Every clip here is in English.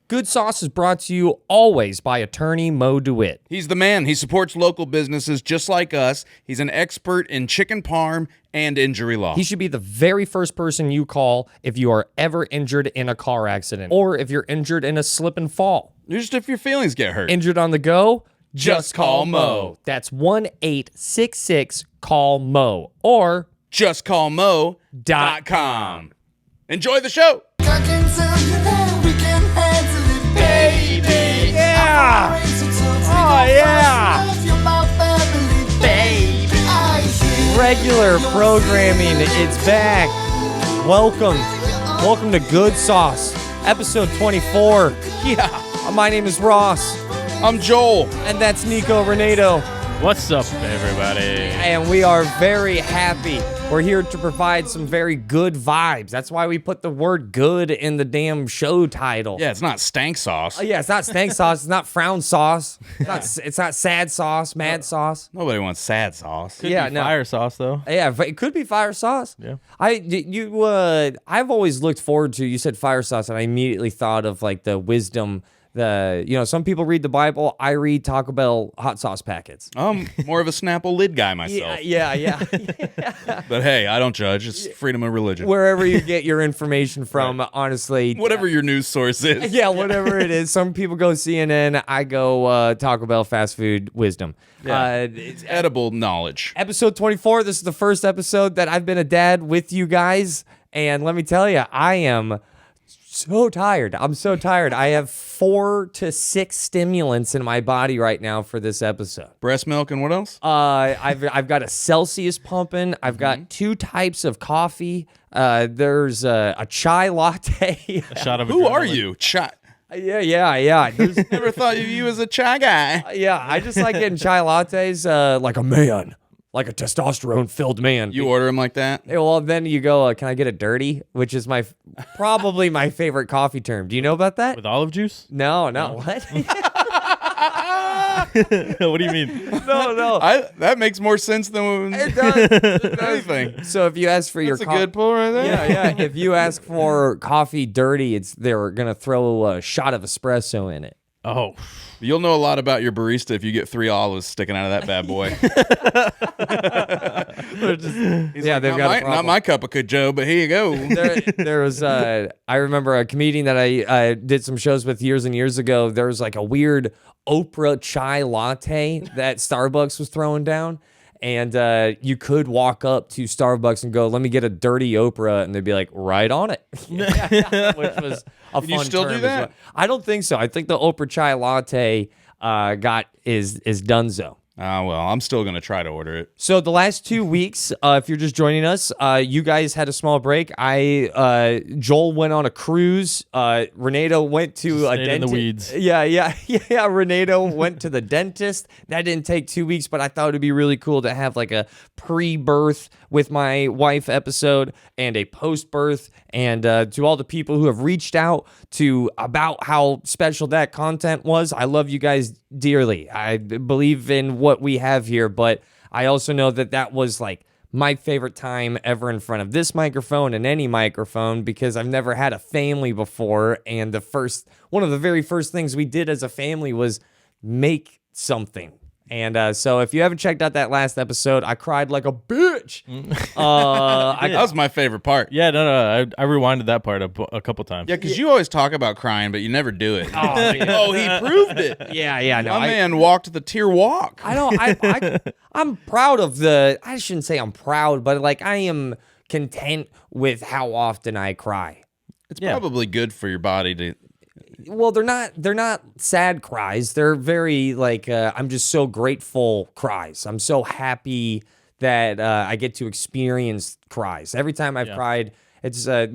Good Sauce is brought to you always by attorney Mo DeWitt. He's the man. He supports local businesses just like us. He's an expert in chicken parm and injury law. He should be the very first person you call if you are ever injured in a car accident or if you're injured in a slip and fall. Just if your feelings get hurt. Injured on the go? Just call Mo. That's 1-866-CALL-MO or justcallmo.com. Enjoy the show. Baby! Yeah! Oh, yeah! Baby! Regular programming, it's back. Welcome to Good Sauce, episode 24. Yeah. My name is Ross. I'm Joel. And that's Nico Renato. What's up, everybody? And we are very happy. We're here to provide some very good vibes. That's why we put the word good in the damn show title. Yeah, it's not stank sauce. Yeah, it's not stank sauce. It's not frown sauce. It's not sad sauce, mad sauce. Nobody wants sad sauce. Could be fire sauce, though. Yeah, it could be fire sauce. Yeah. I've always looked forward to, you said fire sauce, and I immediately thought of like the wisdom. Some people read the Bible. I read Taco Bell hot sauce packets. I'm more of a Snapple lid guy myself. Yeah. But hey, I don't judge. It's freedom of religion. Wherever you get your information from, Right. Honestly. Whatever your news source is. Yeah, whatever it is. Some people go CNN. I go Taco Bell fast food wisdom. Yeah. It's edible knowledge. Episode 24. This is the first episode that I've been a dad with you guys. And let me tell you, I am so tired. I'm so tired. I have 4 to 6 stimulants in my body right now for this episode. Breast milk and what else? I've got a Celsius pumping. I've got 2 types of coffee. There's a chai latte. A shot of Who adrenaline. are you? Chai. Yeah. Never thought of you as a chai guy. Yeah, I just like getting chai lattes like a man. Like a testosterone-filled man. You order them like that? Yeah, well, then you go, can I get it dirty? Which is probably my favorite coffee term. Do you know about that? With olive juice? No. What? What do you mean? No. That makes more sense than It does. anything. So if you ask for your That's a good pull right there. Yeah. If you ask for coffee dirty, they're gonna throw a shot of espresso in it. Oh. You'll know a lot about your barista if you get 3 olives sticking out of that bad boy. He's Yeah, like, they've got a problem. not my cup of Joe, but here you go. There was I remember a comedian that I did some shows with years and years ago. There was like a weird Oprah chai latte that Starbucks was throwing down. And you could walk up to Starbucks and go, let me get a dirty Oprah. And they'd be like, right on it. Which was a fun you still term do as that? well. I don't think so. I think the Oprah chai latte is donezo. Well, I'm still going to try to order it. So the last 2 weeks, if you're just joining us, you guys had a small break. Joel went on a cruise. Renato went to a Stayed in dentist. the weeds. Yeah. Renato went to the dentist. That didn't take 2 weeks, but I thought it'd be really cool to have like a pre-birth with my wife episode and a post-birth. And to all the people who have reached out about how special that content was, I love you guys dearly. I believe in what we have here, but I also know that was like my favorite time ever in front of this microphone and any microphone, because I've never had a family before, and one of the very first things we did as a family was make something. And so if you haven't checked out that last episode, I cried like a bitch. That was my favorite part. Yeah, no. I rewinded that part a couple times. Yeah, because you always talk about crying, but you never do it. Oh, He proved it. Yeah. No, My man walked the tear walk. I'm proud of I shouldn't say I'm proud, but like I am content with how often I cry. It's probably good for your body to... Well, they're not sad cries. They're very like I'm just so grateful cries. I'm so happy that I get to experience cries. Every time I've cried, it's I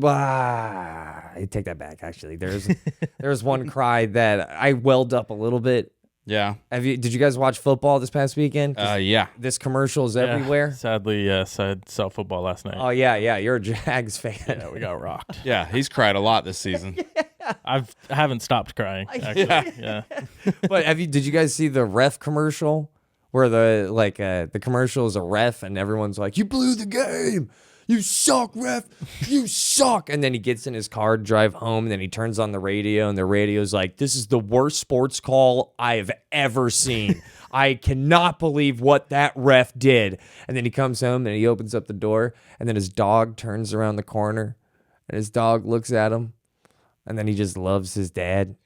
take that back. Actually, there's one cry that I welled up a little bit. Yeah. Did you guys watch football this past weekend? Yeah. This commercial is everywhere. Sadly, yes. I saw football last night. Oh yeah. You're a Jags fan. Yeah, we got rocked. Yeah, he's cried a lot this season. I haven't stopped crying, actually. Yeah. But did you guys see the ref commercial where the commercial is a ref and everyone's like, "You blew the game. You suck, ref. You suck. And then he gets in his car to drive home. And then he turns on the radio, and the radio's like, this is the worst sports call I've ever seen. I cannot believe what that ref did. And then he comes home and he opens up the door, and then his dog turns around the corner, and his dog looks at him, and then he just loves his dad.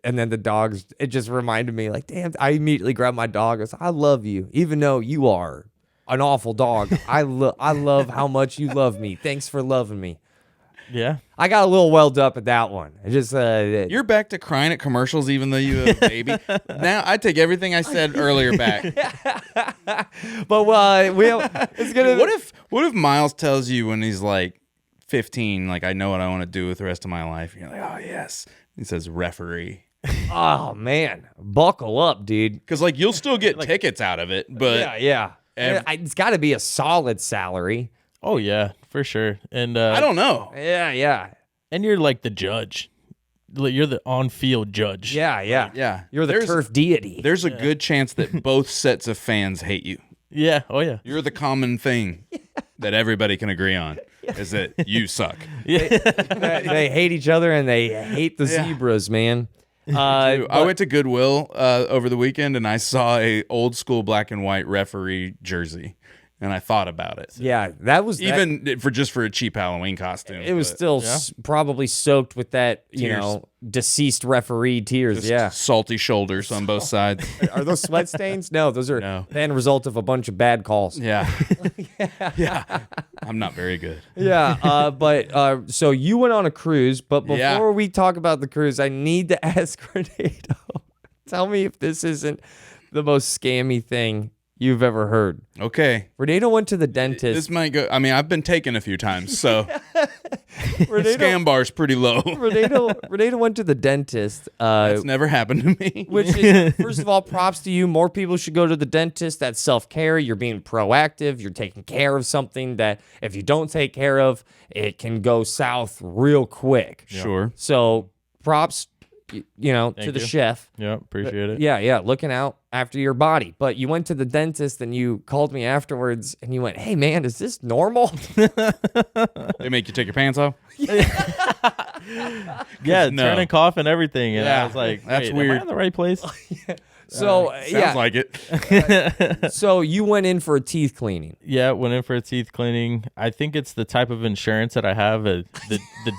And then the dogs, it just reminded me, like, damn, I immediately grabbed my dog. I was like, I love you, even though you are an awful dog. I love how much you love me. Thanks for loving me. Yeah. I got a little welled up at that one. I just You're back to crying at commercials even though you have a baby. Now I take everything I said earlier back. but it's gonna. What if Miles tells you when he's like 15, like, I know what I want to do with the rest of my life? And you're like, oh yes. He says referee. Oh man, buckle up, dude. Because like you'll still get tickets out of it, but yeah. It's got to be a solid salary. Oh yeah, for sure. And I don't know. Yeah. And you're like the judge. You're the on-field judge. Yeah. Yeah. You're the turf deity. There's a good chance that both sets of fans hate you. Yeah. Oh yeah. You're the common thing that everybody can agree on is that you suck. They hate each other and they hate the zebras, man. I went to Goodwill over the weekend and I saw a old school black and white referee jersey, and I thought about it. Yeah, that was even for a cheap Halloween costume. It was still probably soaked with that, Tears. Deceased referee tears. Just salty shoulders on both sides. Are those sweat stains? No, those are the end result of a bunch of bad calls. Yeah. I'm not very good. Yeah, but so you went on a cruise, but before we talk about the cruise, I need to ask Renato, tell me if this isn't the most scammy thing you've ever heard. Okay. Renato went to the dentist. This might go, I mean, I've been taken a few times, so scam bar's pretty low. Renato went to the dentist. That's never happened to me. Which is, first of all, props to you. More people should go to the dentist. That's self-care. You're being proactive. You're taking care of something that if you don't take care of, it can go south real quick. Sure. So props, to the chef. Yeah, appreciate it. Yeah, looking out after your body. But you went to the dentist and you called me afterwards and you went, hey, man, is this normal? They make you take your pants off? Yeah, turn and cough and everything. And I was like, that's wait, weird. am I in the right place? So, Sounds like it. So you went in for a teeth cleaning. Yeah, went in for a teeth cleaning. I think it's the type of insurance that I have, the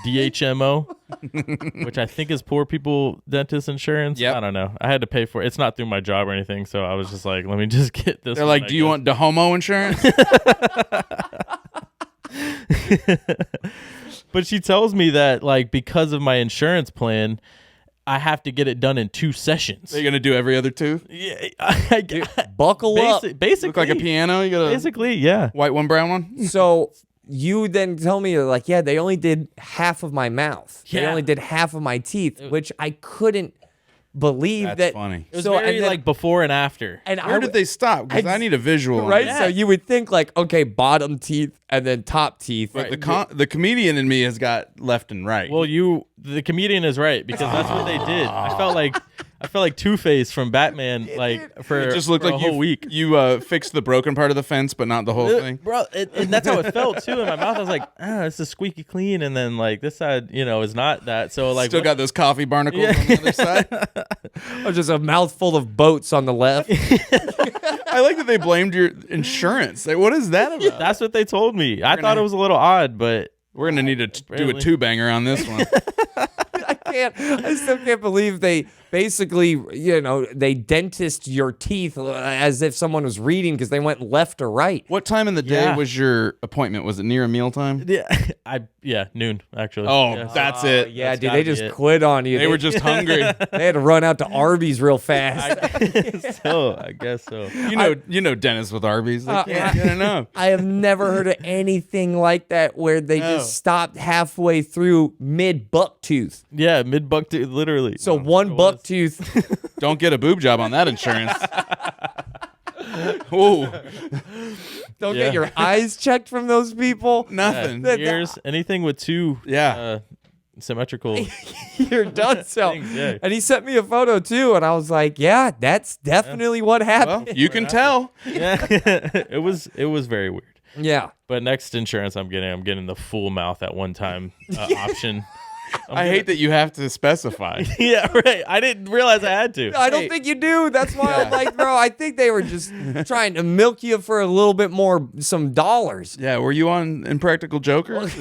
DHMO, which I think is poor people dentist insurance. Yep. I don't know. I had to pay for it. It's not through my job or anything, so I was just like, let me just get this. They're like, do you want the homo insurance? But she tells me that, like, because of my insurance plan, I have to get it done in 2 sessions. They're going to do every other tooth? Yeah, Buckle up. Basically. Look like a piano? You got a Basically, yeah. white one, brown one? So you then tell me, like, yeah, they only did half of my mouth. They Yeah. only did half of my teeth, which I couldn't believe. That's that funny. It was So, very, and then- like, before and after. And Where did they stop? Because I need a visual. on Right, this. so you would think like, okay, bottom teeth and then top teeth. But the comedian in me has got left and right. Well, the comedian is right, because that's what they did. I felt like Two-Face from Batman, like, for it just looked for like a whole week. You fixed the broken part of the fence, but not the whole thing. Bro, and that's how it felt too in my mouth. I was like, this is squeaky clean, and then like this side, is not that. So like, Still got those coffee barnacles on the other side. Or just a mouthful of boats on the left. I like that they blamed your insurance. Like, what is that about? that's what they told me. I thought it was a little odd, but We're gonna need to do a two-banger on this one. I still can't believe they basically, they dentist your teeth as if someone was reading because they went left or right. What time in the day Yeah. was your appointment? Was it near a mealtime? noon actually. Oh, Yeah. that's it. Yeah, That's dude, gotta they be just it. quit on you. They were just hungry. They had to run out to Arby's real fast. I guess so. You know Dennis with Arby's. They can't get enough. I have never heard of anything like that where they just stopped halfway through mid buck tooth. Yeah, mid-buck tooth, literally. So one buck tooth. Don't get a boob job on that insurance. Ooh, Don't get your eyes checked from those people. nothing. ears, anything with two. Yeah. Symmetrical. You're done. So, Things, yeah. and he sent me a photo too, and I was like, "Yeah, that's definitely what Well, happened." you can tell. Yeah, it was very weird. Yeah. But next insurance I'm getting the full mouth at one time option. I hate that you have to specify. Yeah, right. I didn't realize I had to. I don't think you do. That's why I'm like, bro, I think they were just trying to milk you for a little bit more, some dollars. Yeah, were you on Impractical Jokers?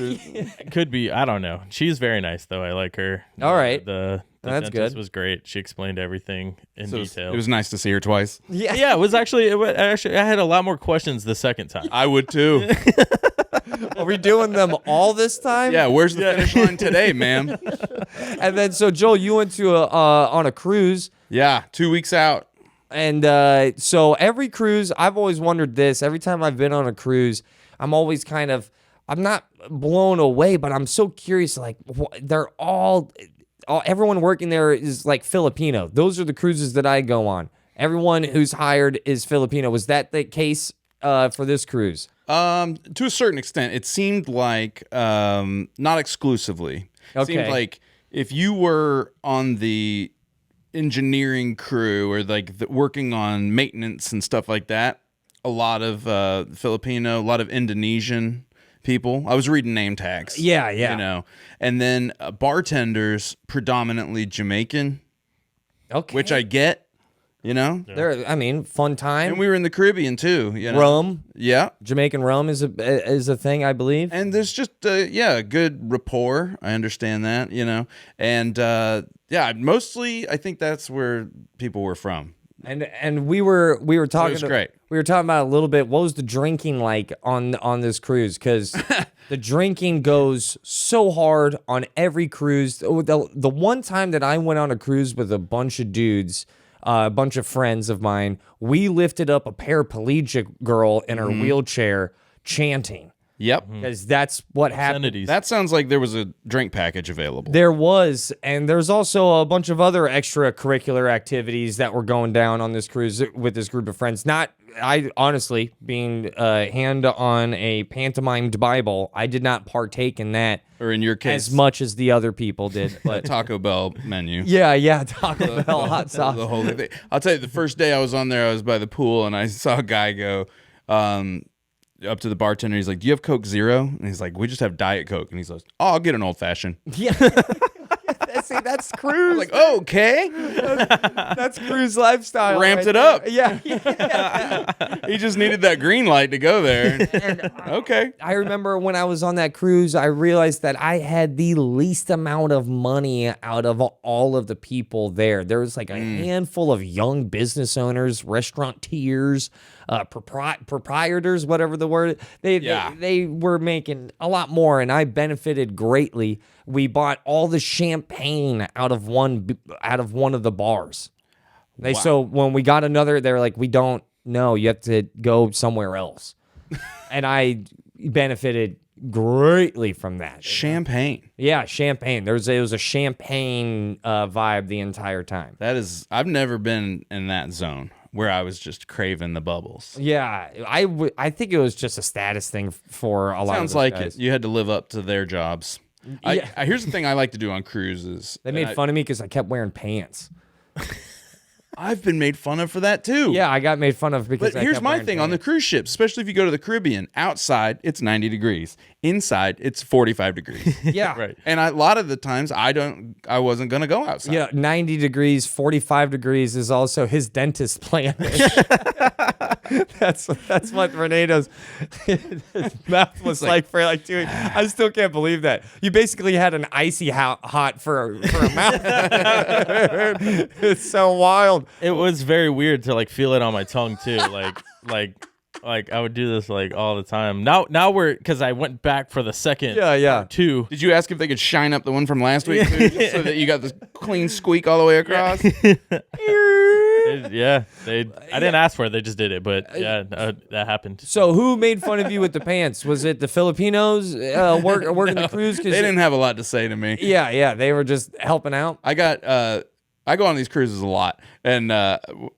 Could be. I don't know. She's very nice though. I like her. All right. The That's dentist good. was great. She explained everything in detail. It was nice to see her twice. Yeah. Yeah, it was actually. I had a lot more questions the second time. I would too. Are we doing them all this time? Yeah, where's the finish line today, ma'am? And then, so Joel, you went to on a cruise. Yeah, 2 weeks out. And so every cruise, I've always wondered this. Every time I've been on a cruise, I'm always I'm not blown away, but I'm so curious. Like, they're everyone working there is like Filipino. Those are the cruises that I go on. Everyone who's hired is Filipino. Was that the case for this cruise? To a certain extent, it seemed like not exclusively. It seemed Okay. like if you were on the engineering crew or like working on maintenance and stuff like that, a lot of Filipino, a lot of Indonesian people. I was reading name tags. Yeah. You know, and then bartenders predominantly Jamaican, Okay. which I get. You know, Fun time. and we were in the Caribbean too. You know? Rum, Yeah. Jamaican rum is a thing, I believe. And there's just a good rapport. I understand that, you know, and mostly I think that's where people were from. And we were talking. was great. We were talking about a little bit. What was the drinking like on this cruise? Because the drinking goes so hard on every cruise. The one time that I went on a cruise with a bunch of dudes. A bunch of friends of mine, we lifted up a paraplegic girl in her wheelchair chanting. Yep. Because that's what happened. Obscenities. That sounds like there was a drink package available. There was, and there's also a bunch of other extracurricular activities that were going down on this cruise with this group of friends. I honestly, being hand on a pantomimed Bible, I did not partake in that Or in your case, as much as the other people did. But Taco Bell menu. yeah, Taco Bell hot sauce. The whole thing. I'll tell you, the first day I was on there, I was by the pool and I saw a guy go up to the bartender. He's like, "Do you have Coke Zero?" And he's like, "We just have Diet Coke." And he's like, "Oh, I'll get an old fashioned." Yeah. See, that's cruise. Like, okay. That's cruise lifestyle. Ramped right it up. there. Yeah. He just needed that green light to go there. Okay. I remember when I was on that cruise, I realized that I had the least amount of money out of all of the people there. There was like a handful of young business owners, restaurateurs, proprietors, whatever the word. They were making a lot more, and I benefited greatly. We bought all the champagne out of one of the bars. So when we got another, they're like, "We don't know. You have to go somewhere else." And I benefited greatly from that. Champagne. Yeah, champagne. It was a champagne vibe the entire time. I've never been in that zone where I was just craving the bubbles. Yeah, I think it was just a status thing for a lot of Sounds those like guys. it. You had to live up to their jobs. Yeah. Here's the thing I like to do on cruises. They made fun of me because I kept wearing pants. I've been made fun of for that too. Yeah, I got made fun of because But I here's kept my wearing thing on the pants. cruise ships, especially if you go to the Caribbean. Outside, it's 90 degrees. Inside, it's 45 degrees. Yeah, Right. And a lot of the times, I wasn't gonna go outside. Yeah, 90 degrees, 45 degrees is also his dentist plan. That's what Renado's his mouth was like for like 2 weeks. I still can't believe that. You basically had an icy hot for a mouth. It's so wild. It was very weird to like feel it on my tongue too. Like I would do this like all the time. Now because I went back for the second Yeah. two. Did you ask if they could shine up the one from last week too, just so that you got this clean squeak all the way across? I didn't ask for it. They just did it, but that happened. So who made fun of you with the pants? Was it the Filipinos working the cruise? They didn't have a lot to say to me. Yeah, they were just helping out. I go on these cruises a lot, and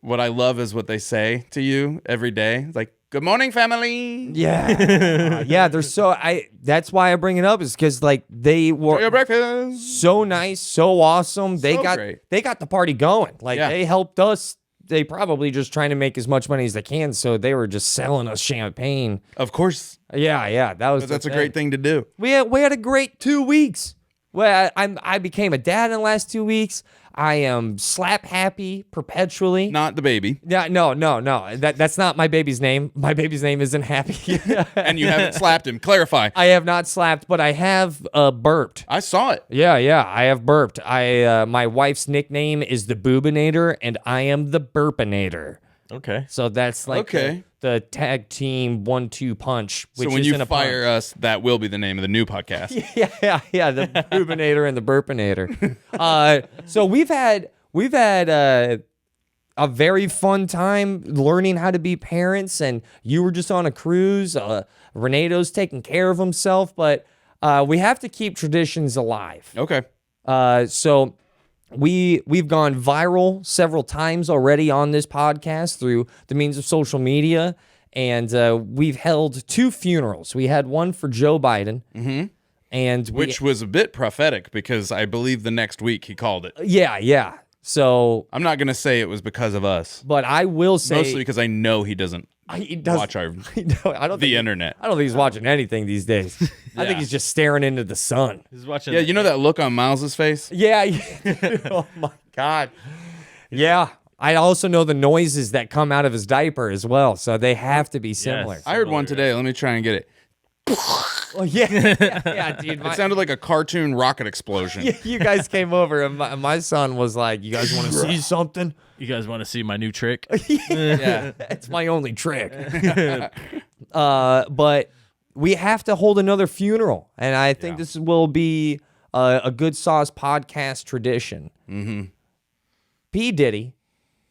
what I love is what they say to you every day. It's like, "Good morning, family. Yeah, yeah. They're so that's why I bring it up is because like they Enjoy your were breakfast." so nice, so awesome. They So got great. the party going. Like Yeah. they helped us they probably just trying to make as much money as they can, so they were just selling us champagne. Of course. Yeah, that was. That's a great thing to do. We had a great 2 weeks. Well, I became a dad in the last 2 weeks. I am slap happy perpetually. Not the baby. Yeah, no. That's not my baby's name. My baby's name isn't Happy. And you haven't slapped him. Clarify. I have not slapped, but I have burped. I saw it. Yeah, I have burped. My wife's nickname is the Boobinator, and I am the Burpinator. Okay. So that's like the tag team 1-2 punch. Which So when isn't you a fire punch. us, that will be the name of the new podcast. Yeah, the Boobinator and the Burpinator. So we've had a very fun time learning how to be parents, and you were just on a cruise. Renado's taking care of himself, but we have to keep traditions alive. Okay. So we've gone viral several times already on this podcast through the means of social media, and we've held 2 funerals. We had one for Joe Biden, and Which was a bit prophetic because I believe the next week he called it. yeah. So, I'm not going to say it was because of us. but I will say Mostly because I know he doesn't he does watch our I don't the think internet. I don't think he's watching anything these days. I think Yeah. he's just staring into the sun. He's watching. Yeah, you know that look on Miles's face? Yeah. Oh my God. Yeah. I also know the noises that come out of his diaper as well, so they have to be similar. I heard one today. Let me try and get it. Oh, yeah, dude. It sounded like a cartoon rocket explosion. You guys came over, and my son was like, "You guys want to see something?" You guys want to see my new trick? Yeah. It's my only trick. But we have to hold another funeral, and I think this will be a good sauce podcast tradition. Mm-hmm. P. Diddy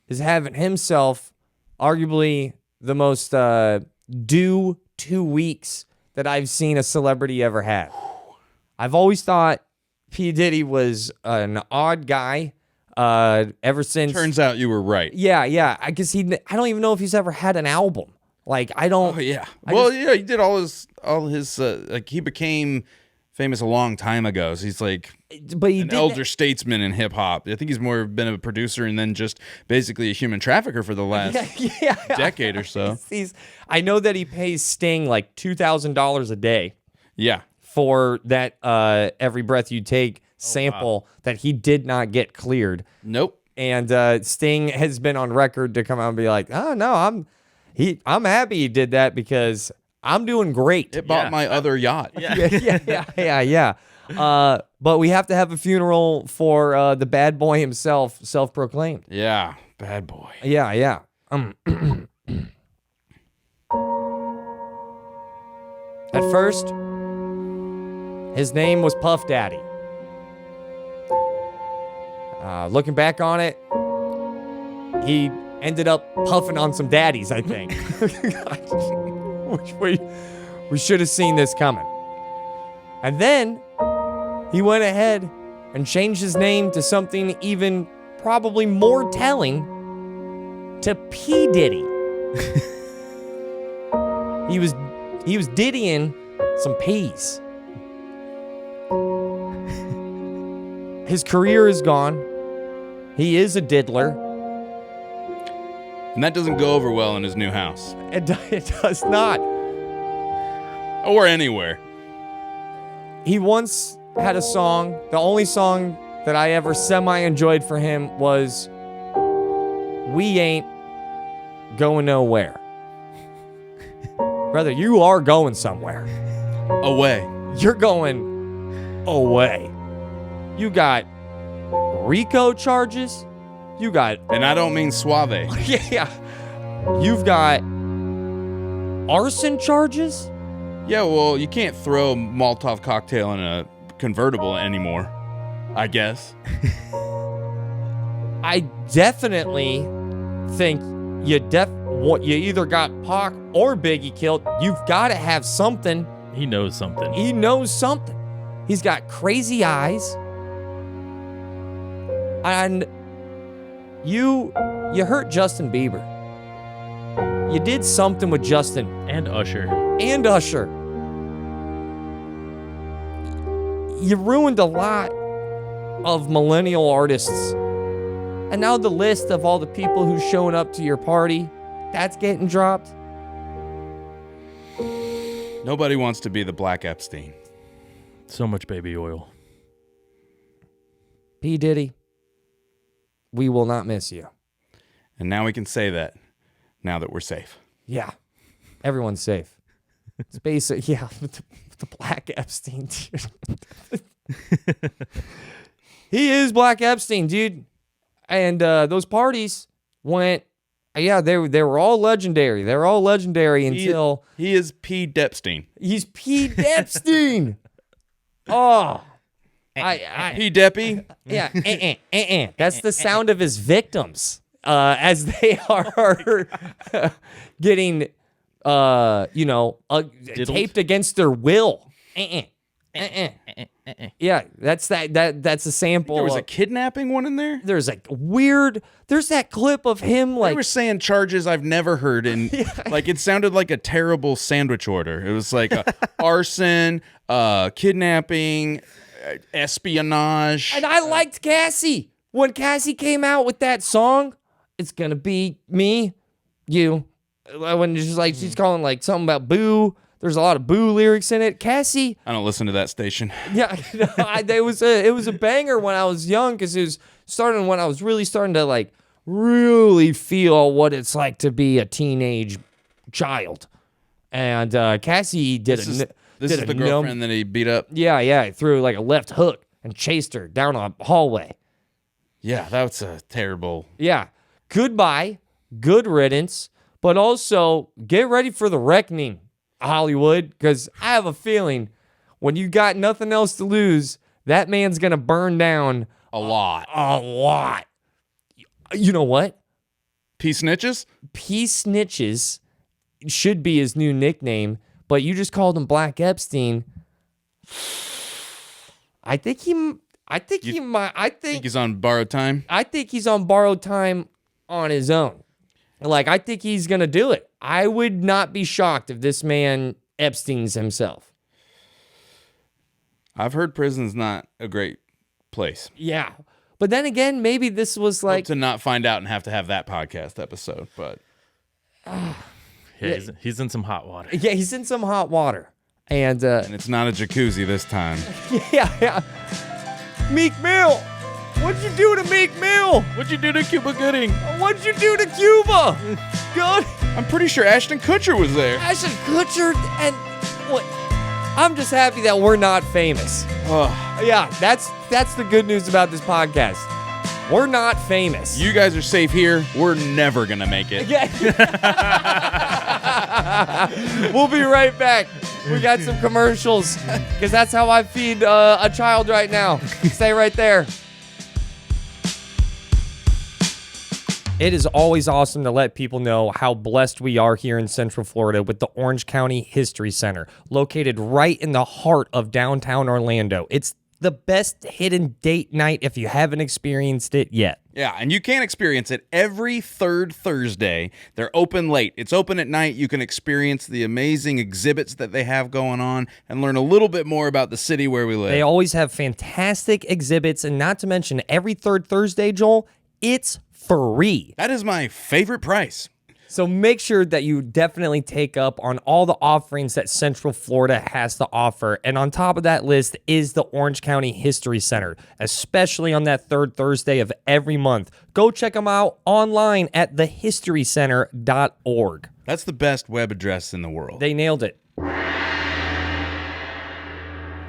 is having himself arguably the most due 2 weeks that I've seen a celebrity ever have. I've always thought P. Diddy was an odd guy ever since. Turns out you were right. Yeah. I guess I don't even know if he's ever had an album. Like, I don't. Oh yeah. I He did all his like he became famous a long time ago. So he's like But he an did elder statesman in hip hop. I think he's more been a producer and then just basically a human trafficker for the last decade or so. I know that he pays Sting like $2,000 a day Yeah. for that Every Breath You Take sample that he did not get cleared. Nope. And Sting has been on record to come out and be like, "Oh no, I'm happy he did that because I'm doing great." It bought my other yacht. Yeah. But we have to have a funeral for the bad boy himself, self-proclaimed. Yeah. Bad boy. Yeah. At first, his name was Puff Daddy. Looking back on it, he ended up puffing on some daddies, I think. we should have seen this coming. And then he went ahead and changed his name to something even probably more telling, to P. Diddy. He was diddying some P's. His career is gone. He is a diddler. And that doesn't go over well in his new house. It does not. Or anywhere. He once had a song. The only song that I ever semi-enjoyed for him was "We Ain't Going Nowhere." Brother, you are going somewhere. Away. You're going away. You got RICO charges. You got... And I don't mean suave. Yeah. You've got arson charges. Yeah, well, you can't throw a Molotov cocktail in a convertible anymore, I guess. I definitely think you either got Pac or Biggie killed. You've got to have something. He knows something. He knows something. He's got crazy eyes. And you hurt Justin Bieber. You did something with Justin And Usher. and Usher. You ruined a lot of millennial artists. And now the list of all the people who's showing up to your party, that's getting dropped. Nobody wants to be the Black Epstein. So much baby oil. P. Diddy, we will not miss you. And now we can say that now that we're safe. Yeah, everyone's safe. It's basic, yeah, with the Black Epstein, dude. He is Black Epstein, dude. And those parties went, yeah, they were all legendary. They were all legendary until... He is P. Depstein. He's P. Depstein. Oh. P. Deppy? Yeah, That's the sound of his victims as they are getting, taped against their will. Yeah, that's a sample. There was a kidnapping one in there? There's that clip of him They were saying charges I've never heard in, like it sounded like a terrible sandwich order. It was like arson, kidnapping, espionage. And I liked Cassie. When Cassie came out with that song, it's gonna be me, you. When she's calling like something about boo. There's a lot of boo lyrics in it. Cassie. I don't listen to that station. Yeah, it was a banger when I was young because it was starting when I was really starting to like really feel what it's like to be a teenage child. And Cassie did This is the girlfriend that he beat up. Yeah, he threw like a left hook and chased her down a hallway. Yeah, that's a terrible. Yeah, goodbye, good riddance, but also get ready for the reckoning, Hollywood, because I have a feeling when you got nothing else to lose, that man's gonna burn down a lot. A lot. You know what? P. Snitches? P. Snitches should be his new nickname, but you just called him Black Epstein. I think he's on borrowed time. I think he's on borrowed time on his own. Like, I think he's gonna do it. I would not be shocked if this man Epstein's himself. I've heard prison's not a great place. Yeah. But then again, maybe this was like... Hope to not find out and have to have that podcast episode, but... He's in some hot water. Yeah, he's in some hot water. And it's not a jacuzzi this time. Yeah. Meek Mill! What'd you do to Meek Mill? What'd you do to Cuba Gooding? What'd you do to Cuba? God. I'm pretty sure Ashton Kutcher was there. Ashton Kutcher and what? I'm just happy that we're not famous. Yeah, that's the good news about this podcast. We're not famous. You guys are safe here. We're never gonna make it. Yeah. We'll be right back. We got some commercials because that's how I feed a child right now. Stay right there. It is always awesome to let people know how blessed we are here in Central Florida with the Orange County History Center, located right in the heart of downtown Orlando. It's the best hidden date night if you haven't experienced it yet. Yeah, and you can experience it every third Thursday. They're open late. It's open at night. You can experience the amazing exhibits that they have going on and learn a little bit more about the city where we live. They always have fantastic exhibits, and not to mention every third Thursday, Joel, it's free. That is my favorite price. So make sure that you definitely take up on all the offerings that Central Florida has to offer. And on top of that list is the Orange County History Center, especially on that third Thursday of every month. Go check them out online at thehistorycenter.org. That's the best web address in the world. They nailed it.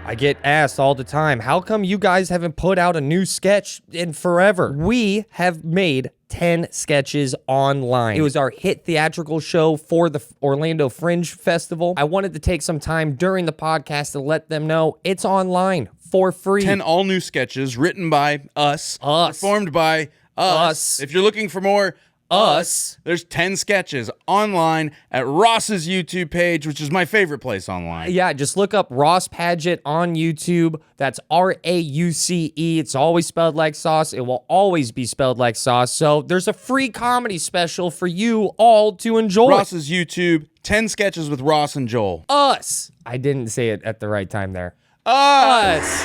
I get asked all the time, how come you guys haven't put out a new sketch in forever? We have made 10 sketches online. It was our hit theatrical show for the Orlando Fringe Festival. I wanted to take some time during the podcast to let them know it's online for free. 10 all new sketches written by us. Performed by us. If you're looking for more us, there's 10 sketches online at Ross's YouTube page, which is my favorite place online. Yeah, just look up Rauce Padgett on YouTube. That's Rauce. It's always spelled like sauce. It will always be spelled like sauce. So there's a free comedy special for you all to enjoy. Ross's YouTube, 10 sketches with Ross and Joel. Us. I didn't say it at the right time there. Us.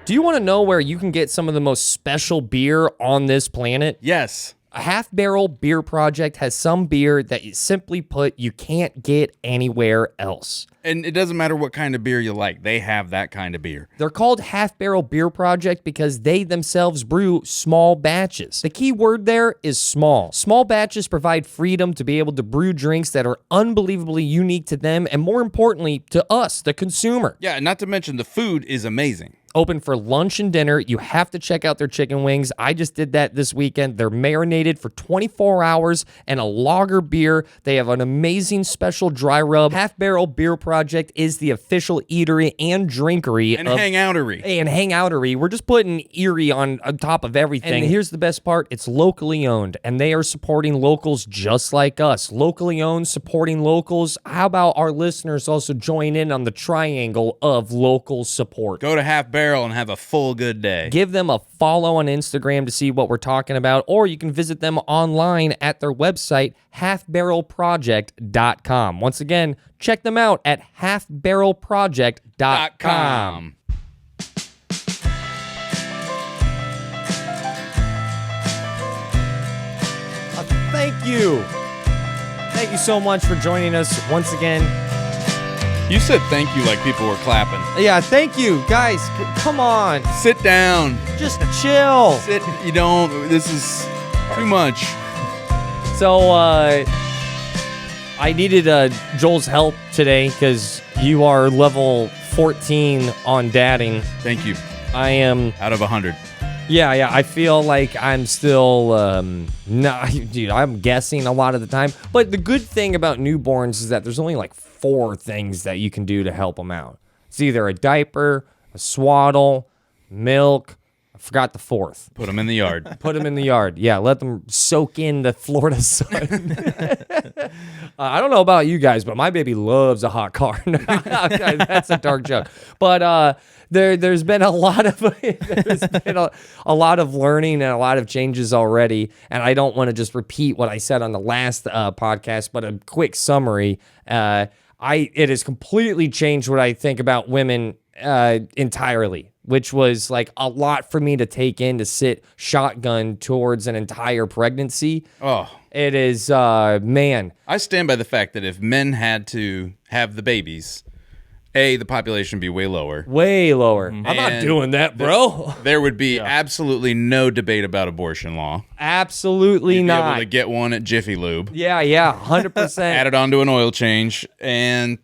Do you want to know where you can get some of the most special beer on this planet? Yes. A Half Barrel Beer Project has some beer that, simply put, you can't get anywhere else. And it doesn't matter what kind of beer you like. They have that kind of beer. They're called Half Barrel Beer Project because they themselves brew small batches. The key word there is small. Small batches provide freedom to be able to brew drinks that are unbelievably unique to them and, more importantly, to us, the consumer. Yeah, not to mention the food is amazing. Open for lunch and dinner. You have to check out their chicken wings. I just did that this weekend. They're marinated for 24 hours and a lager beer. They have an amazing special dry rub. Half Barrel Beer Project is the official eatery and drinkery And hangoutery. And hangoutery. We're just putting Erie on top of everything. And here's the best part. It's locally owned, and they are supporting locals just like us. Locally owned, supporting locals. How about our listeners also join in on the triangle of local support? Go to Half Barrel and have a full good day. Give them a follow on Instagram to see what we're talking about, or you can visit them online at their website, halfbarrelproject.com. Once again, check them out at halfbarrelproject.com. Thank you. Thank you so much for joining us once again. You said thank you like people were clapping. Yeah, thank you. Guys, come on. Sit down. Just chill. Sit. You don't. This is too much. So, I needed Joel's help today because you are level 14 on dadding. Thank you. I am. Out of 100. Yeah. I feel like I'm still, dude, I'm guessing a lot of the time. But the good thing about newborns is that there's only like 4 things that you can do to help them out. It's either a diaper, a swaddle, milk. I forgot the 4th. Put them in the yard. Put them in the yard. Yeah, let them soak in the Florida sun. I don't know about you guys, but my baby loves a hot car. That's a dark joke. But there's been a lot of a lot of learning and a lot of changes already. And I don't want to just repeat what I said on the last podcast, but a quick summary. It has completely changed what I think about women entirely, which was like a lot for me to take in, to sit shotgun towards an entire pregnancy. Oh. It is, man. I stand by the fact that if men had to have the babies, the population would be way lower. Way lower. I'm not And doing that, bro. There would be absolutely no debate about abortion law. Absolutely You'd be not. able to get one at Jiffy Lube. Yeah, 100%. Add it onto an oil change, and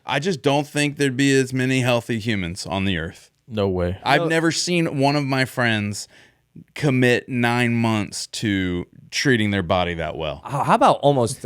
I just don't think there'd be as many healthy humans on the earth. No way. I've never seen one of my friends commit 9 months to treating their body that well. How about almost,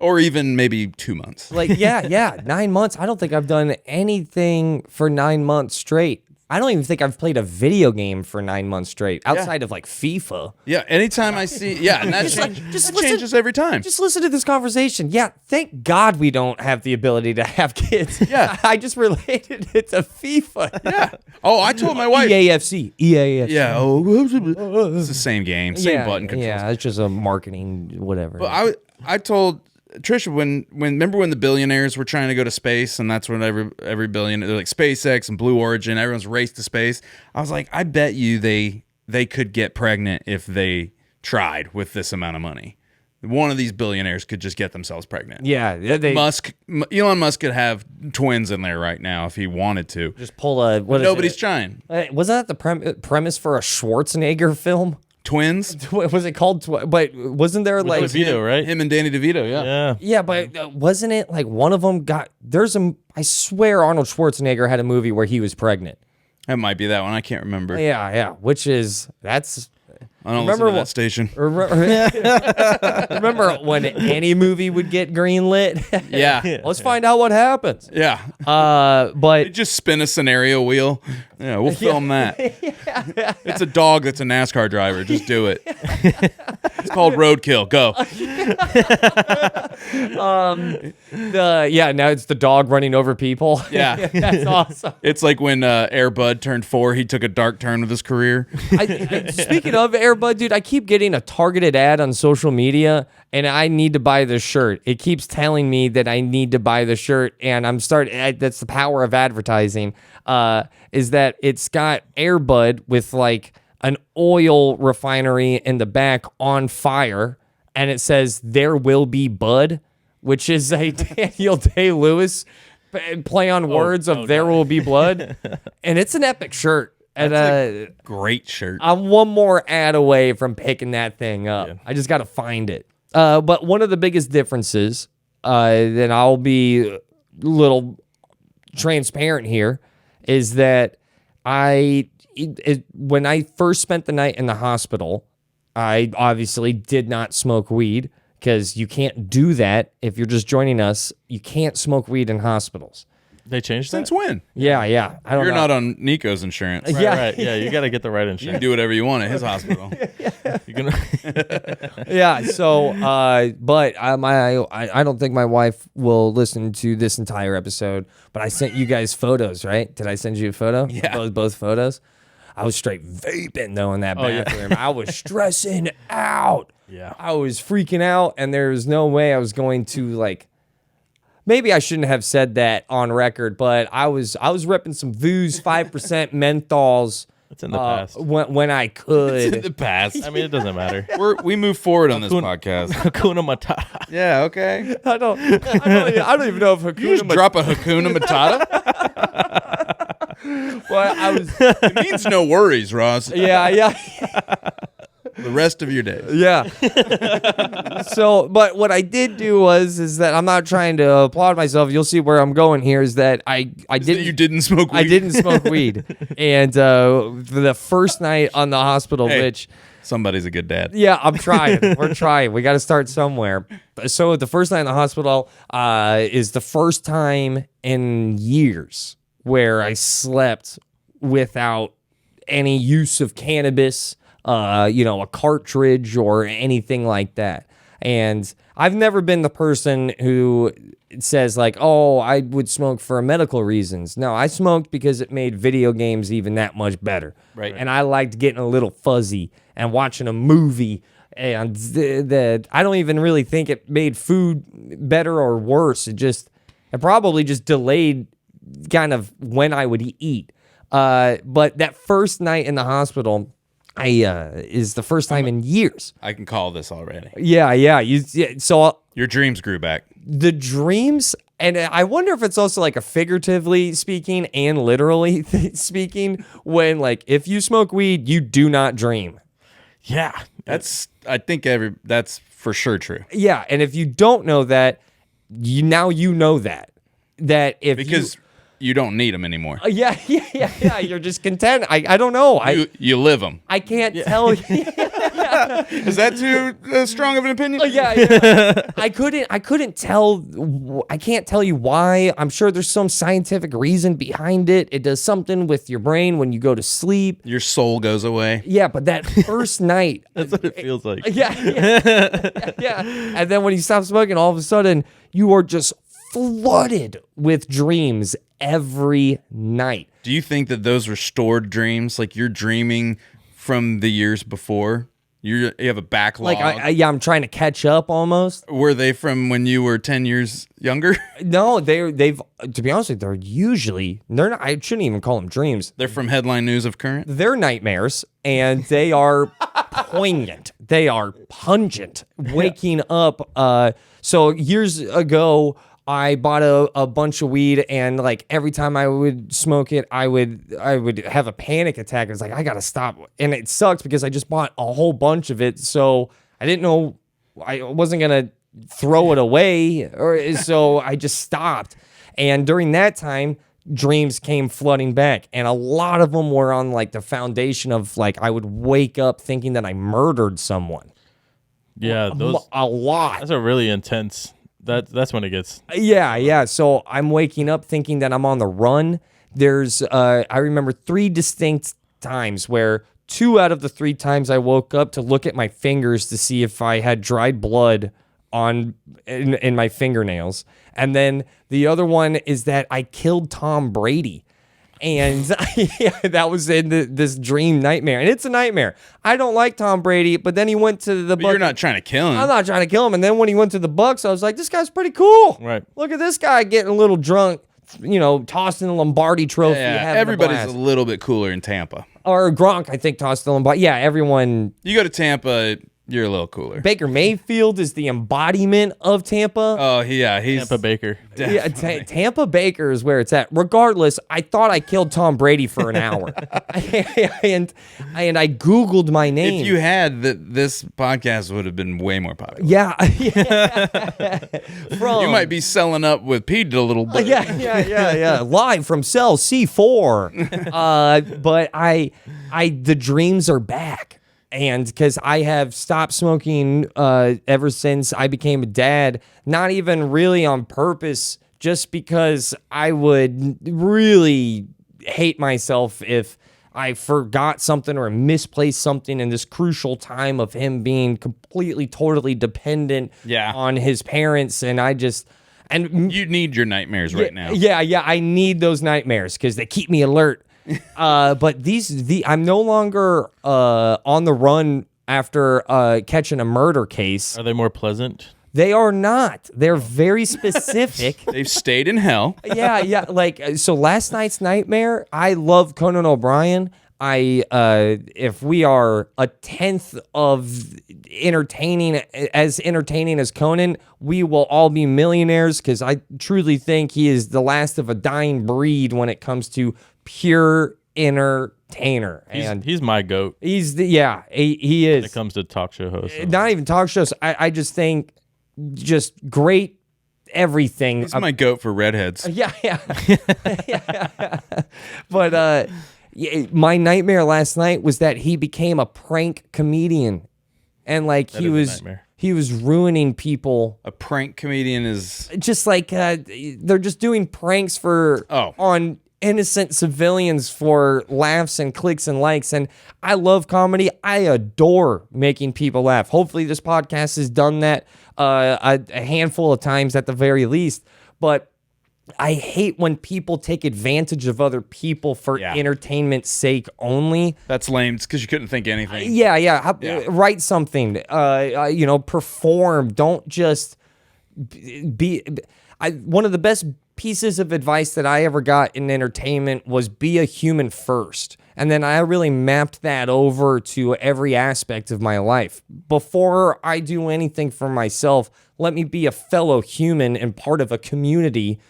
Or even maybe 2 months. like, yeah, 9 months. I don't think I've done anything for 9 months straight. I don't even think I've played a video game for 9 months straight, outside of like FIFA. Yeah, anytime I see, and that, changes every time. Just listen to this conversation. Yeah, thank God we don't have the ability to have kids. Yeah. I just related it to FIFA. Yeah. Oh, I told my wife. EAFC. Yeah. Oh, it's the same game, same button controls. Yeah, it's just a marketing whatever. But I told Trisha remember when the billionaires were trying to go to space, and that's when every billionaire, they're like SpaceX and Blue Origin, everyone's raced to space. I was like, I bet you they could get pregnant if they tried with this amount of money. One of these billionaires could just get themselves pregnant. Yeah, Elon Musk could have twins in there right now if he wanted to. Just pull a. Nobody's trying. Wasn't that the premise for a Schwarzenegger film? Twins? Was it called? But wasn't there like DeVito, right? Him and Danny DeVito, yeah. Yeah, but wasn't it like one of them got? I swear Arnold Schwarzenegger had a movie where he was pregnant. That might be that one. I can't remember. Yeah. That's. I don't listen to that station. Remember when any movie would get greenlit? Yeah. Let's find out what happens. Yeah. But just spin a scenario wheel. Yeah, we'll film that. It's a dog that's a NASCAR driver. Just do it. It's called roadkill. Go. Now it's the dog running over people. Yeah. That's awesome. It's like when Air Bud turned 4, he took a dark turn with his career. Speaking of Airbud, dude, I keep getting a targeted ad on social media, and I need to buy this shirt. It keeps telling me that I need to buy the shirt, and I'm starting. That's the power of advertising. Is that it's got Airbud with like an oil refinery in the back on fire, and it says "There will be Bud," which is a Daniel Day-Lewis play on words of "There will be blood," and it's an epic shirt. And Great shirt. I'm one more ad away from picking that thing up. Yeah. I just got to find it. But one of the biggest differences, then I'll be a little transparent here, is that when I first spent the night in the hospital, I obviously did not smoke weed because you can't do that if you're just joining us. You can't smoke weed in hospitals. They changed Since that? when? Yeah. I don't You're know. not on Nico's insurance. Right, Yeah. right. Yeah, you got to get the right You can insurance. do whatever you want at his hospital. You can, Yeah. So, but I don't think my wife will listen to this entire episode. But I sent you guys photos, right? Did I send you a photo? Yeah. Both photos. I was straight vaping though in that yeah. bathroom. I was stressing out. Yeah. I was freaking out, and there was no way I was going to like. Maybe I shouldn't have said that on record, but I was ripping some Vooz 5% menthols. It's in the past. When I could. In the past. I mean, it doesn't matter. We move forward on this podcast. Hakuna Matata. Yeah, okay. I don't even know if Hakuna You just drop a Hakuna Matata? Well, I was. It means no worries, Ross. Yeah. The rest of your day. Yeah. So, but what I did do is that I'm not trying to applaud myself. You'll see where I'm going here. Is that You didn't smoke weed? I didn't smoke weed, and for the first night on the hospital, Hey, which. somebody's a good dad. Yeah, I'm trying. We're trying. We got to start somewhere. So the first night in the hospital is the first time in years where I slept without any use of cannabis, a cartridge or anything like that. And I've never been the person who says like, oh, I would smoke for medical reasons. No, I smoked because it made video games even that much better. Right. And I liked getting a little fuzzy and watching a movie. And I don't even really think it made food better or worse. It probably just delayed kind of when I would eat. But that first night in the hospital, is the first time in years. I can call this already. Yeah. So Your dreams grew back. the dreams, and I wonder if it's also like a figuratively speaking and literally speaking. When like if you smoke weed, you do not dream. Yeah. I think that's for sure true. Yeah, and if you don't know that, you know that if Because you don't need them anymore. yeah, you're just content. I don't know. You live them. I can't tell you. Is that too strong of an opinion? Yeah. I couldn't tell. I can't tell you why. I'm sure there's some scientific reason behind it. It does something with your brain when you go to sleep. Your soul goes away. Yeah, but that first night. That's what it feels like. Yeah. And then when you stop smoking, all of a sudden you are just flooded with dreams every night. Do you think that those were stored dreams? Like you're dreaming from the years before? You have a backlog. Like I'm trying to catch up almost. Were they from when you were 10 years younger? No, they've to be honest with you, they're not. I shouldn't even call them dreams. They're from headline news of current? They're nightmares, and they are poignant. They are pungent. Waking up. So years ago, I bought a bunch of weed, and like every time I would smoke it, I would have a panic attack. It was like, I gotta stop, and it sucks because I just bought a whole bunch of it, so I didn't know I wasn't gonna throw it away, or so I just stopped. And during that time, dreams came flooding back, and a lot of them were on like the foundation of like I would wake up thinking that I murdered someone. Yeah, A lot. That's a really intense. That's when it gets. Yeah. So I'm waking up thinking that I'm on the run. There's, I remember 3 distinct times where 2 out of the 3 times I woke up to look at my fingers to see if I had dried blood in my fingernails. And then the other one is that I killed Tom Brady. And that was in this dream nightmare. And it's a nightmare. I don't like Tom Brady, but then he went to the Bucs. You're not trying to kill him. I'm not trying to kill him. And then when he went to the Bucs, I was like, this guy's pretty cool. Right. Look at this guy getting a little drunk, tossing the Lombardi trophy. Yeah, everybody's a little bit cooler in Tampa. Or Gronk, I think, tossed the Lombardi. Yeah, everyone. You go to Tampa, you're a little cooler. Baker Mayfield is the embodiment of Tampa. Oh, yeah. He's Tampa Baker. Yeah, Tampa Baker is where it's at. Regardless, I thought I killed Tom Brady for an hour. and I Googled my name. If you had, this podcast would have been way more popular. Yeah. You might be selling up with Pete a little bit. Yeah. Live from cell C4. But the dreams are back. And because I have stopped smoking ever since I became a dad, not even really on purpose, just because I would really hate myself if I forgot something or misplaced something in this crucial time of him being completely, totally dependent on his parents. And You need your nightmares right now. Yeah, I need those nightmares because they keep me alert. But I'm no longer on the run after catching a murder case. Are they more pleasant? They are not. They're very specific. They've stayed in hell. Yeah. So last night's nightmare, I love Conan O'Brien. If we are a tenth of entertaining as Conan, we will all be millionaires because I truly think he is the last of a dying breed when it comes to pure entertainer. He's my goat. He is. When it comes to talk show hosts. Not even talk shows. I just think just great everything. He's my goat for redheads. Yeah. But my nightmare last night was that he became a prank comedian, and he was ruining people. A prank comedian is just they're just doing pranks on innocent civilians for laughs and clicks and likes. And I love comedy. I adore making people laugh. Hopefully this podcast has done that a handful of times at the very least. But I hate when people take advantage of other people for entertainment's sake only. That's lame. It's because you couldn't think of anything. Yeah. Write something. Perform. Don't just be. One of the best pieces of advice that I ever got in entertainment was be a human first. And then I really mapped that over to every aspect of my life. Before I do anything for myself, let me be a fellow human and part of a community.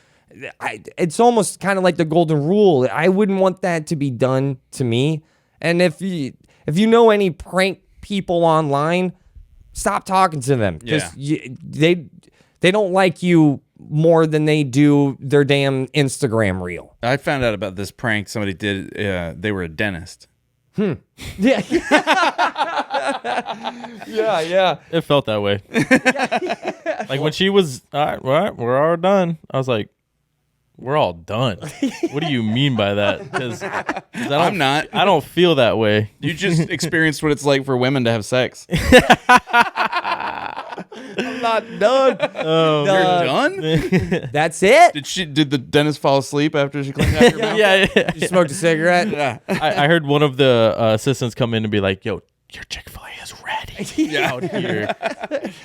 It's almost kind of like the golden rule. I wouldn't want that to be done to me. And if you know any prank people online, stop talking to them because they don't like you more than they do their damn Instagram reel. I found out about this prank somebody did. They were a dentist. Yeah. Yeah. It felt that way. Like when she was, all right, we're all done. I was like, we're all done. What do you mean by that? Because I'm not. I don't feel that way. You just experienced what it's like for women to have sex. I'm not done. Oh, You're done? That's it. Did the dentist fall asleep after she cleaned out your mouth? Yeah. You smoked a cigarette? Yeah. I heard one of the assistants come in and be like, yo, your Chick-fil-A is ready out here.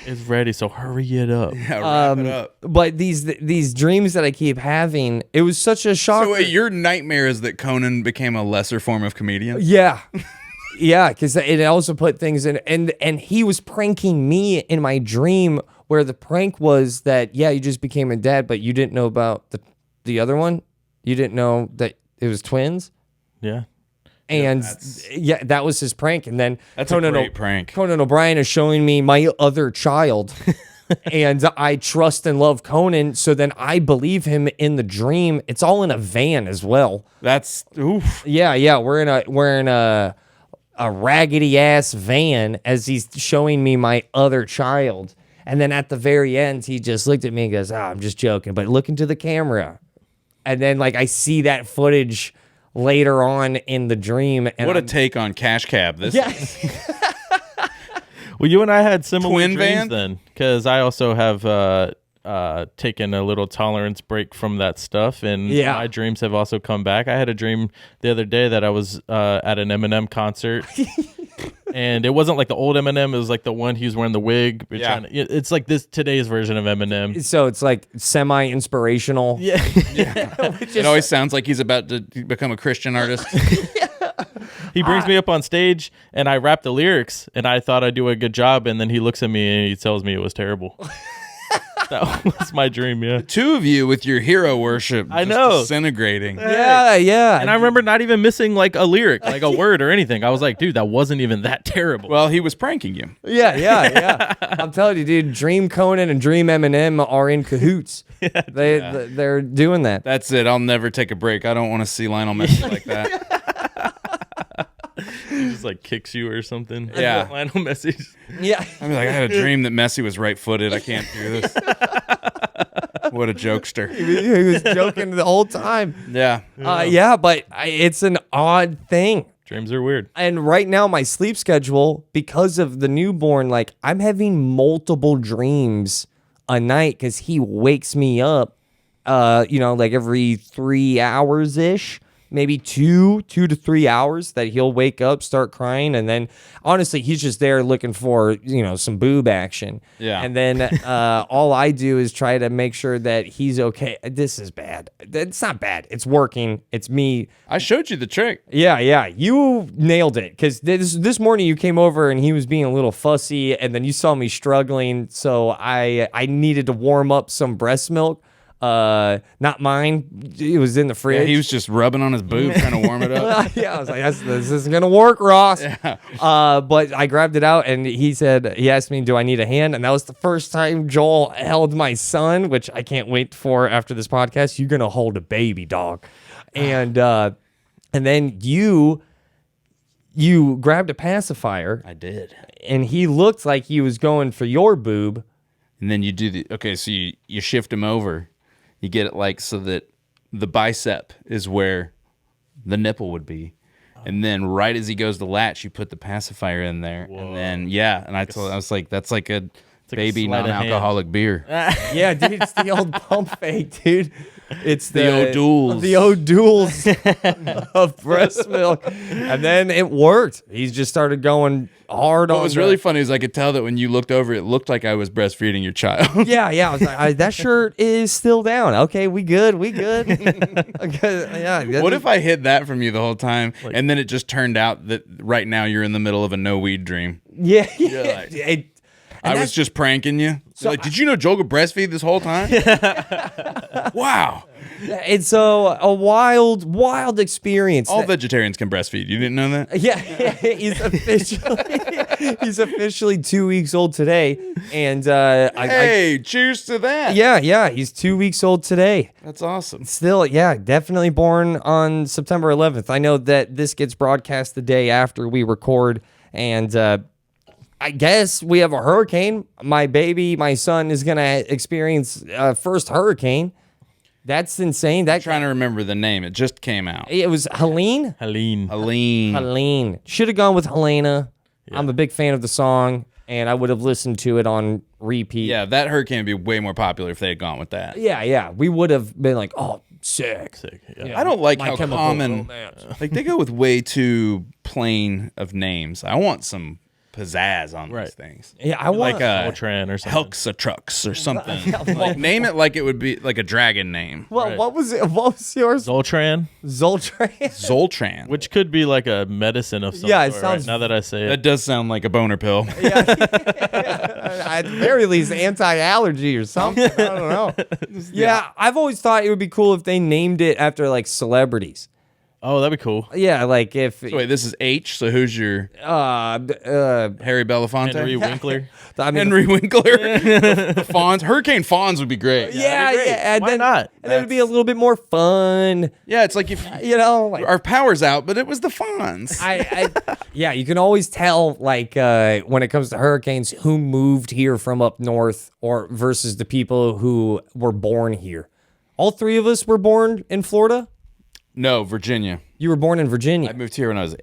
It's ready, so hurry it up. Yeah, wrap it up. But these dreams that I keep having, it was such a shock. So wait, your nightmare is that Conan became a lesser form of comedian? Yeah. Yeah, because it also put things in, and he was pranking me in my dream, where the prank was that, you just became a dad, but you didn't know about the other one. You didn't know that it was twins. Yeah. And that was his prank. And then That's a great prank. Conan O'Brien is showing me my other child. And I trust and love Conan, so then I believe him in the dream. It's all in a van as well. That's oof. Yeah. We're in a raggedy ass van as he's showing me my other child. And then at the very end, he just looked at me and goes, I'm just joking, but look into the camera. And then I see that footage later on in the dream. And What a take on Cash Cab. This is. Well, you and I had similar Twin dreams van? then, because I also have taken a little tolerance break from that stuff, and Yeah. my dreams have also come back. I had a dream the other day that I was at an Eminem concert. And it wasn't like the old Eminem. It was like the one he was wearing the wig. Yeah. It's like today's version of Eminem. So it's like semi-inspirational. Yeah. It always sounds like he's about to become a Christian artist. He brings me up on stage and I rap the lyrics and I thought I'd do a good job. And then he looks at me and he tells me it was terrible. That was my dream. Yeah. Two of you with your hero worship. I just know. disintegrating. Yeah. And I remember not even missing like a lyric, like a word or anything. I was like, dude, that wasn't even that terrible. Well, he was pranking you. Yeah. I'm telling you, dude, Dream Conan and Dream Eminem are in cahoots. They're doing that. That's it. I'll never take a break. I don't want to see Lionel Messi like that. He just like kicks you or something. Yeah. Lionel Messi. Yeah. I mean, like, I had a dream that Messi was right-footed. I can't do this. What a jokester. He was joking the whole time. Yeah. Yeah, but it's an odd thing. Dreams are weird. And right now, my sleep schedule, because of the newborn, like I'm having multiple dreams a night because he wakes me up, like every 3 hours ish, maybe 2 to 3 hours that he'll wake up, start crying. And then honestly, he's just there looking for, some boob action. Yeah. And then all I do is try to make sure that he's okay. This is bad. It's not bad. It's working. It's me. I showed you the trick. Yeah, you nailed it. Because this morning you came over and he was being a little fussy, and then you saw me struggling, so I needed to warm up some breast milk. Not mine. It was in the fridge. Yeah, he was just rubbing on his boob trying to warm it up. Yeah, I was like, this isn't gonna work, Ross. Yeah. But I grabbed it out, and he asked me, do I need a hand? And that was the first time Joel held my son, which I can't wait for after this podcast. You're gonna hold a baby, dog. And then you grabbed a pacifier, I did. and he looked like he was going for your boob. And then you do so you shift him over. You get it like so that the bicep is where the nipple would be. And then right as he goes to latch, you put the pacifier in there. Whoa. And then, I was like, that's like a baby sleight of non-alcoholic beer. Yeah, dude, it's the old pump fake, dude. It's The O'Douls. The O'Douls of breast milk. And then it worked. He just started going hard on What was really funny is I could tell that when you looked over, it looked like I was breastfeeding your child. Yeah. I was like, that shirt is still down. Okay, we good. Okay, yeah. What if I hid that from you the whole time, and then it just turned out that right now you're in the middle of a no-weed dream? Yeah. Like, I was just pranking you. So like, did you know Joel could breastfeed this whole time? Wow. It's a wild experience. All vegetarians can breastfeed. You didn't know that? Yeah, he's officially 2 weeks old today, and Cheers to that. yeah, he's 2 weeks old today. That's awesome. Still, yeah, definitely born on September 11th. I know that this gets broadcast the day after we record, and I guess we have a hurricane. My son is gonna experience first hurricane. That's insane. I'm trying to remember the name. It just came out. It was Helene. Helene. Should have gone with Helena. Yeah. I'm a big fan of the song, and I would have listened to it on repeat. Yeah, that hurricane would be way more popular if they had gone with that. Yeah. We would have been like, oh, sick. Yeah. I don't like My how Chemical common. Romance. Like they go with way too plain of names. I want some pizzazz on these things. Yeah, I want Like a Ultran or something. Helxatrux or something. Like, name it like it would be like a dragon name. Well, Right. what was it? What was yours? Zoltran, Zoltran. Zoltran. which could be like a medicine of some Yeah, it sort, sounds- right? Now that I say That it. does sound like a boner pill. At the very least, anti-allergy or something. I don't know. Yeah, I've always thought it would be cool if they named it after like celebrities. Oh, that'd be cool. Yeah, like if So wait, this is H. So who's your Harry Belafonte? Henry Winkler. I mean, Henry Winkler. The Fonz. Hurricane Fonz would be great. yeah, and Why then, not? And then it'd be a little bit more fun. Yeah, it's like if Like our power's out, but it was the Fonz. yeah, you can always tell like when it comes to hurricanes who moved here from up north or versus the people who were born here. All three of us were born in Florida. No, Virginia. You were born in I Virginia. moved here when I was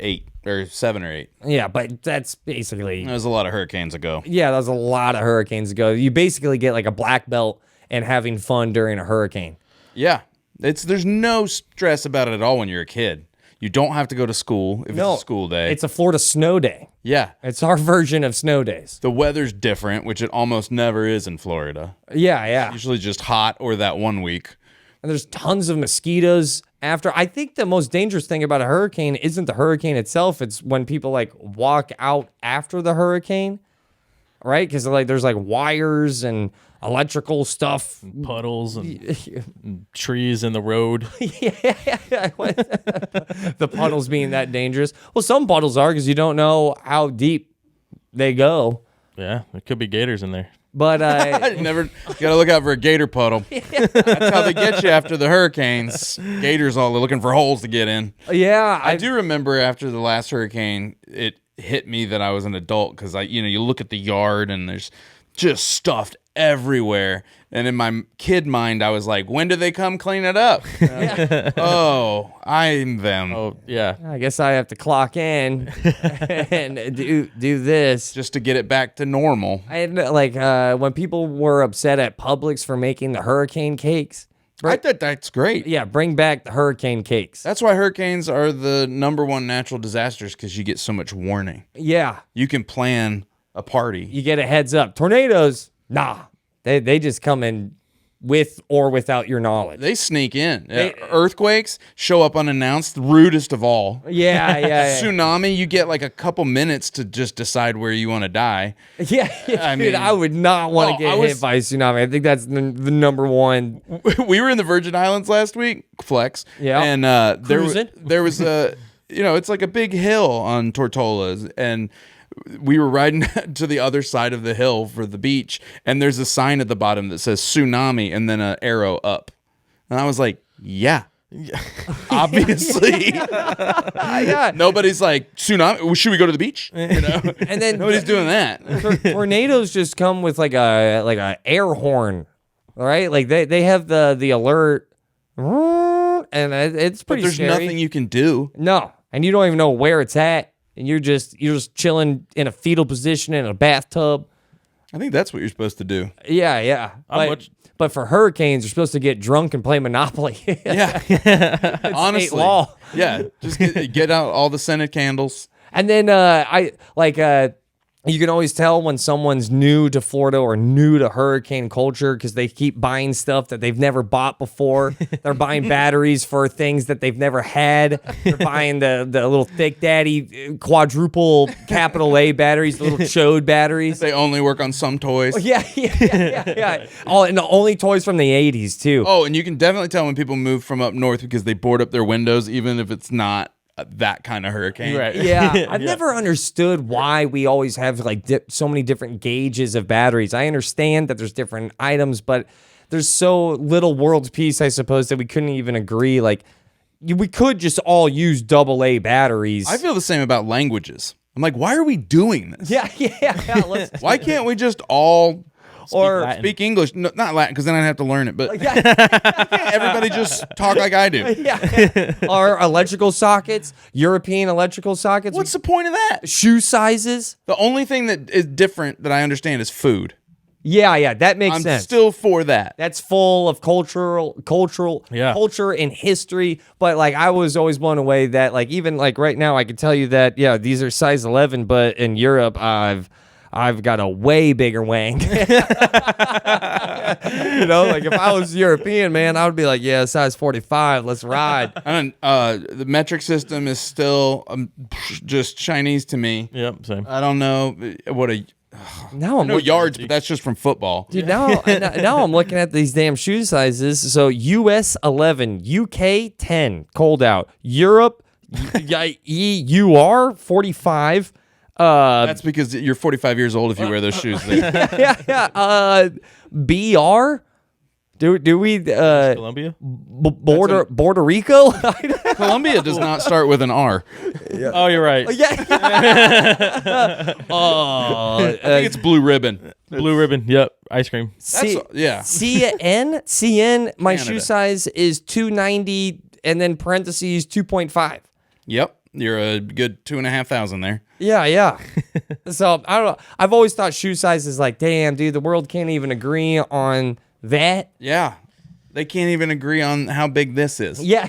7 or 8. Yeah, but that's basically... That was a lot of hurricanes ago. Yeah, that was a lot of hurricanes ago. You basically get like a black belt and having fun during a hurricane. Yeah. There's no stress about it at all when you're a kid. You don't have to go to school if it's a school day. It's a Florida snow day. Yeah. It's our version of snow days. The weather's different, which it almost never is in Florida. Yeah. Usually just hot or that 1 week. And there's tons of mosquitoes after. I think the most dangerous thing about a hurricane isn't the hurricane itself. It's when people like walk out after the hurricane, right? Because like there's like wires and electrical stuff. Puddles and trees in the road. The puddles being that dangerous. Well, some puddles are because you don't know how deep they go. Yeah, there could be gators in there. You But gotta look out for a gator puddle. That's how they get you after the hurricanes. Gators all looking for holes to get in. yeah, I do remember after the last hurricane, it hit me that I was an adult because you look at the yard and there's just stuffed everywhere. And in my kid mind, I was like, when do they come clean it up? Oh, I'm them. Oh, yeah. I guess I have to clock in and do this. Just to get it back to normal. I had like when people were upset at Publix for making the hurricane cakes. I thought that's great. Yeah, bring back the hurricane cakes. That's why hurricanes are the #1 natural disasters, because you get so much warning. Yeah, You can plan a party. you get a heads up. Tornadoes, nah, they just come in with or without your knowledge. They sneak in. Earthquakes show up unannounced, the rudest of all. Yeah. Tsunami, you get like a couple minutes to just decide where you want to die. Yeah, I dude, mean- I would not want Oh, to get I was- hit by a tsunami. I think that's the #1. We were in the Virgin Islands last week, flex. Yeah. And Cruising. there was a, it's like a big hill on Tortolas, and we were riding to the other side of the hill for the beach, and there's a sign at the bottom that says tsunami and then an arrow up. And I was like, yeah. Obviously. Yeah. Nobody's like, tsunami, should we go to the beach? And then Nobody's doing that. tornadoes just come with like a air horn, right? Like they have the alert, and it's But pretty there's scary. nothing you can do. No, and you don't even know where it's at, and you're just chilling in a fetal position in a bathtub. I think that's what you're supposed to do. Yeah. But for hurricanes, you're supposed to get drunk and play Monopoly. Yeah. Honestly. state law. Yeah. Just get out all the scented candles. And then you can always tell when someone's new to Florida or new to hurricane culture because they keep buying stuff that they've never bought before. They're buying batteries for things that they've never had. They're buying the little Thick Daddy quadruple capital A batteries, the little chode batteries. They only work on some toys. Yeah. Oh, and the only toys from the 80s, too. Oh, and you can definitely tell when people move from up north because they board up their windows, even if it's not that kind of hurricane. Right. Yeah, I've never understood why we always have like so many different gauges of batteries. I understand that there's different items, but there's so little world peace, I suppose, that we couldn't even agree. Like, we could just all use AA batteries. I feel the same about languages. I'm like, why are we doing this? Yeah. Let's, Why can't we just all or speak English? No, not Latin, because then I'd have to learn it. But yeah, everybody just talk like I do. yeah. Or electrical sockets, European electrical sockets. What's the point of that? shoe sizes? The only thing that is different that I understand is food. Yeah, that makes I'm sense. still for that. That's full of culture and history. But like, I was always blown away that like, even like right now, I could tell you that, yeah, these are size 11, but in Europe, I've got a way bigger wang. Like if I was European, man, I would be like, yeah, size 45, let's ride. And the metric system is still just Chinese to me. Yep, same. I don't know what Now I'm no looking, yards, but that's just from football. dude. Now I'm looking at these damn shoe sizes. So US 11, UK 10, cold out. Europe, EUR 45. That's because you're 45 years old if you wear those shoes. BR. Do we Colombia? Border Rico? Colombia does not start with an R. Oh, you're right. Yeah. I think it's Blue Ribbon. Blue ribbon. Yep. Ice cream. Yeah. CN. My Canada. shoe size is 290 and then parentheses 2.5. Yep. You're a good 2,500 there. Yeah. So I don't know. I've always thought shoe size is like, damn, dude, the world can't even agree on that. Yeah. They can't even agree on how big this is. Yeah.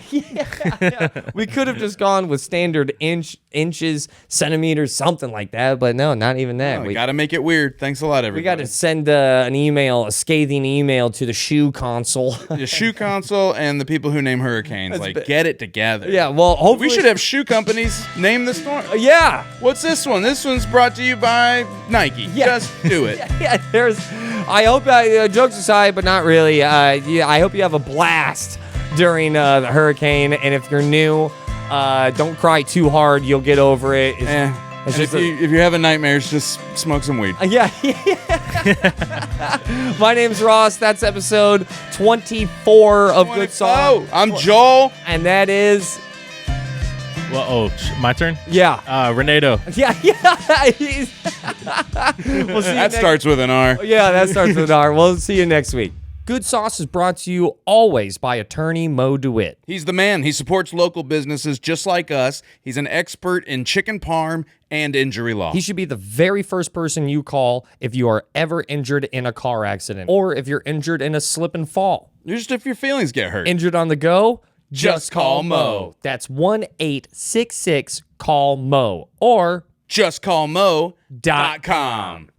We could have just gone with standard inches, centimeters, something like that, but no, not even that. We got to make it weird. Thanks a lot, everybody. We got to send an email, a scathing email to the shoe console. The shoe console and the people who name hurricanes. Get it together. Yeah, well, hopefully. We should have shoe companies name the storm. Yeah. What's this one? This one's brought to you by Nike. Yeah. Just do it. Yeah, I hope, jokes aside, but not really. I hope you have a blast during the hurricane. And if you're new, don't cry too hard. You'll get over it. It's If you're having nightmares, just smoke some weed. Yeah. My name's Ross. That's episode 24 of Good Song. I'm Joel. And that is... Well, my turn? Yeah. Renato. Yeah. We'll see you That starts with an R. Yeah, that starts with an R. We'll see you next week. Good Sauce is brought to you always by attorney Mo DeWitt. He's the man. He supports local businesses just like us. He's an expert in chicken parm and injury law. He should be the very first person you call if you are ever injured in a car accident or if you're injured in a slip and fall. Just if your feelings get hurt. Injured on the go? Just call Mo. That's 1-866-CALL-MO or JustCallMo.com.